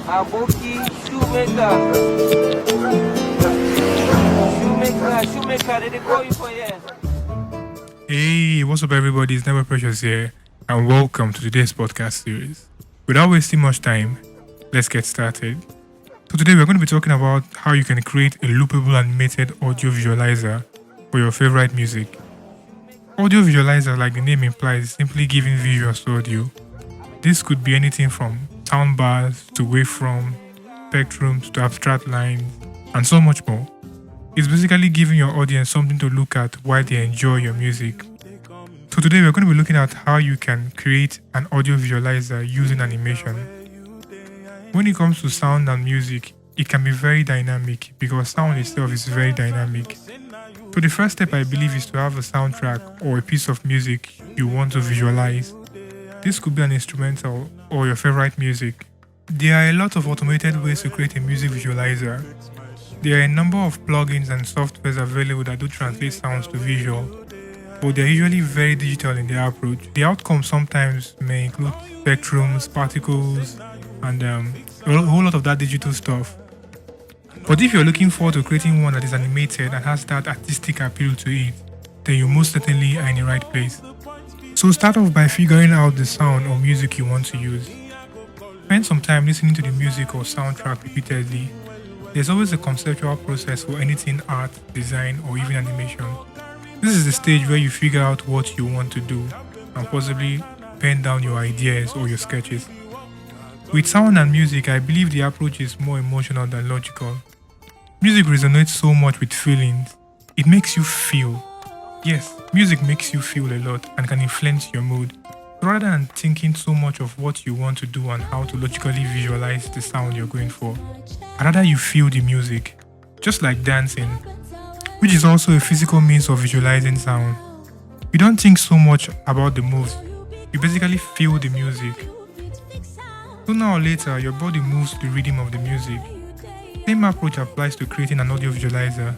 Aboki shoemaker. Shoemaker, they call you for years. Hey, what's up, everybody? It's Never Precious here, and welcome to today's podcast series. Without wasting much time, let's get started. So today we're going to be talking about how you can create a loopable animated audio visualizer for your favorite music. Audio visualizer, like the name implies, is simply giving visuals to audio. This could be anything from sound bars to waveform, spectrums to abstract lines, and so much more. It's basically giving your audience something to look at while they enjoy your music. So today we're going to be looking at how you can create an audio visualizer using animation. When it comes to sound and music, it can be very dynamic because sound itself is very dynamic. So the first step, I believe, is to have a soundtrack or a piece of music you want to visualize. This could be an instrumental or your favorite music. There are a lot of automated ways to create a music visualizer. There are a number of plugins and softwares available that do translate sounds to visual, but they're usually very digital in their approach. The outcome sometimes may include spectrums, particles, and a whole lot of that digital stuff. But if you're looking forward to creating one that is animated and has that artistic appeal to it, then you most certainly are in the right place. So start off by figuring out the sound or music you want to use. Spend some time listening to the music or soundtrack repeatedly. There's always a conceptual process for anything art, design, or even animation. This is the stage where you figure out what you want to do and possibly pen down your ideas or your sketches. With sound and music, I believe the approach is more emotional than logical. Music resonates so much with feelings. It makes you feel. Yes, music makes you feel a lot and can influence your mood. Rather than thinking so much of what you want to do and how to logically visualize the sound you're going for, rather you feel the music, just like dancing, which is also a physical means of visualizing sound. You don't think so much about the moves, you basically feel the music. Sooner or later, your body moves to the rhythm of the music. Same approach applies to creating an audio visualizer.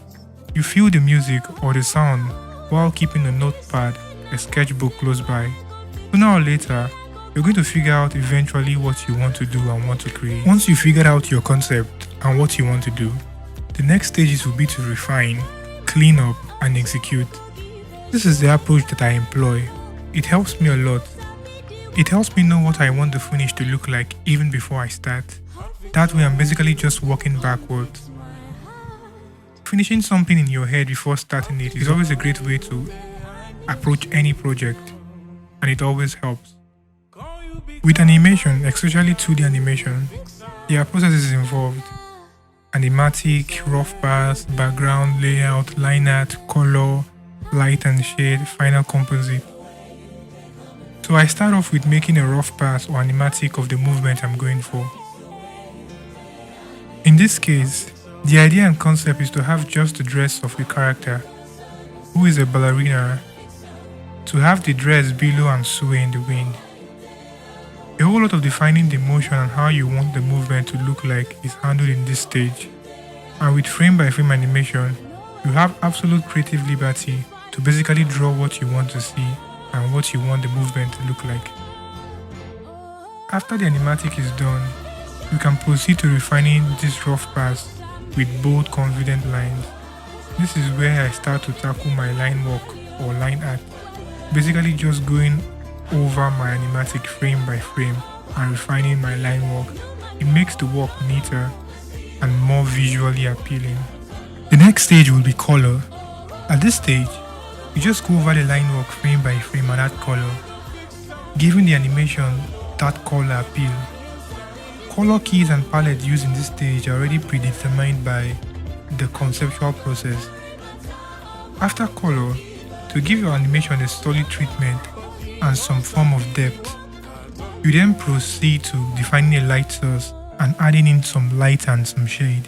You feel the music or the sound while keeping a notepad, a sketchbook close by. Sooner or later, you're going to figure out eventually what you want to do and want to create. Once you figured out your concept and what you want to do, the next stages will be to refine, clean up, and execute. This is the approach that I employ. It helps me a lot. It helps me know what I want the finish to look like even before I start. That way I'm basically just working backwards. Finishing something in your head before starting it is always a great way to approach any project, and it always helps. With animation, especially 2D animation, there are processes involved. Animatic, rough pass, background, layout, line art, color, light and shade, final composite. So I start off with making a rough pass or animatic of the movement I'm going for. In this case, the idea and concept is to have just the dress of a character, who is a ballerina, to have the dress billow and sway in the wind. A whole lot of defining the motion and how you want the movement to look like is handled in this stage. And with frame by frame animation, you have absolute creative liberty to basically draw what you want to see and what you want the movement to look like. After the animatic is done, you can proceed to refining this rough pass with bold, confident lines. This is where I start to tackle my line work or line art, basically just going over my animatic frame by frame and refining my line work. It makes the work neater and more visually appealing. The next stage will be color. At this stage, you just go over the line work frame by frame and add color, giving the animation that color appeal. Color keys and palettes used in this stage are already predetermined by the conceptual process. After color, to give your animation a solid treatment and some form of depth, you then proceed to defining a light source and adding in some light and some shade.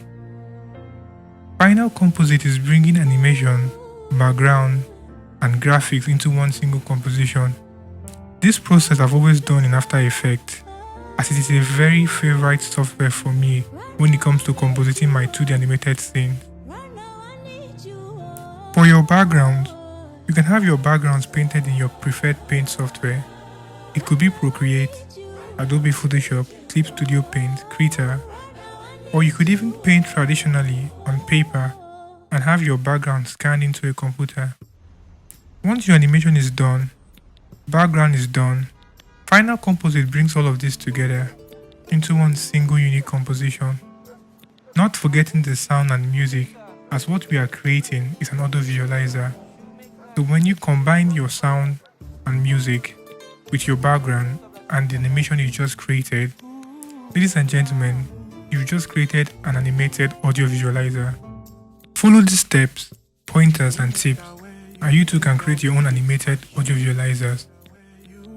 Final composite is bringing animation, background, and graphics into one single composition. This process I've always done in After Effects, as it is a very favorite software for me when it comes to compositing my 2D animated scenes. For your background, you can have your backgrounds painted in your preferred paint software. It could be Procreate, Adobe Photoshop, Clip Studio Paint, Krita, Or you could even paint traditionally on paper and have your background scanned into a computer. Once your animation is done, background is done, Final Composite brings all of this together into one single unique composition. Not forgetting the sound and music, as what we are creating is an audio visualizer. So when you combine your sound and music with your background and the animation you just created, ladies and gentlemen, you've just created an animated audio visualizer. Follow these steps, pointers and tips, and you too can create your own animated audio visualizers.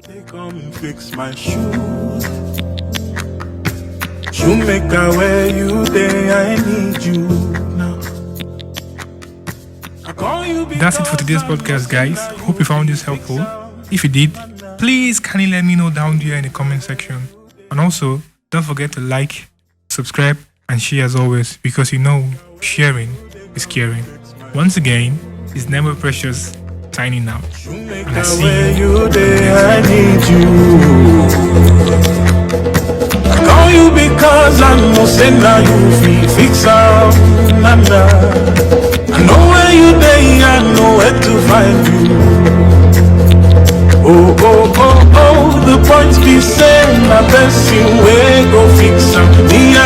They come fix my shoes. Shoemaker, where you there? I need you now. That's it for today's podcast, guys. Hope you found this helpful. If you did, please kindly let me know down there in the comment section. And also, don't forget to like, subscribe, and share as always, because you know sharing is caring. Once again, it's Never Precious signing out. And I see you. I need you. I call you because I know say now you feel fix out. I know where you there, I know where to find you. Oh, oh, oh, oh, the points be saying my best you way go fix up. Me,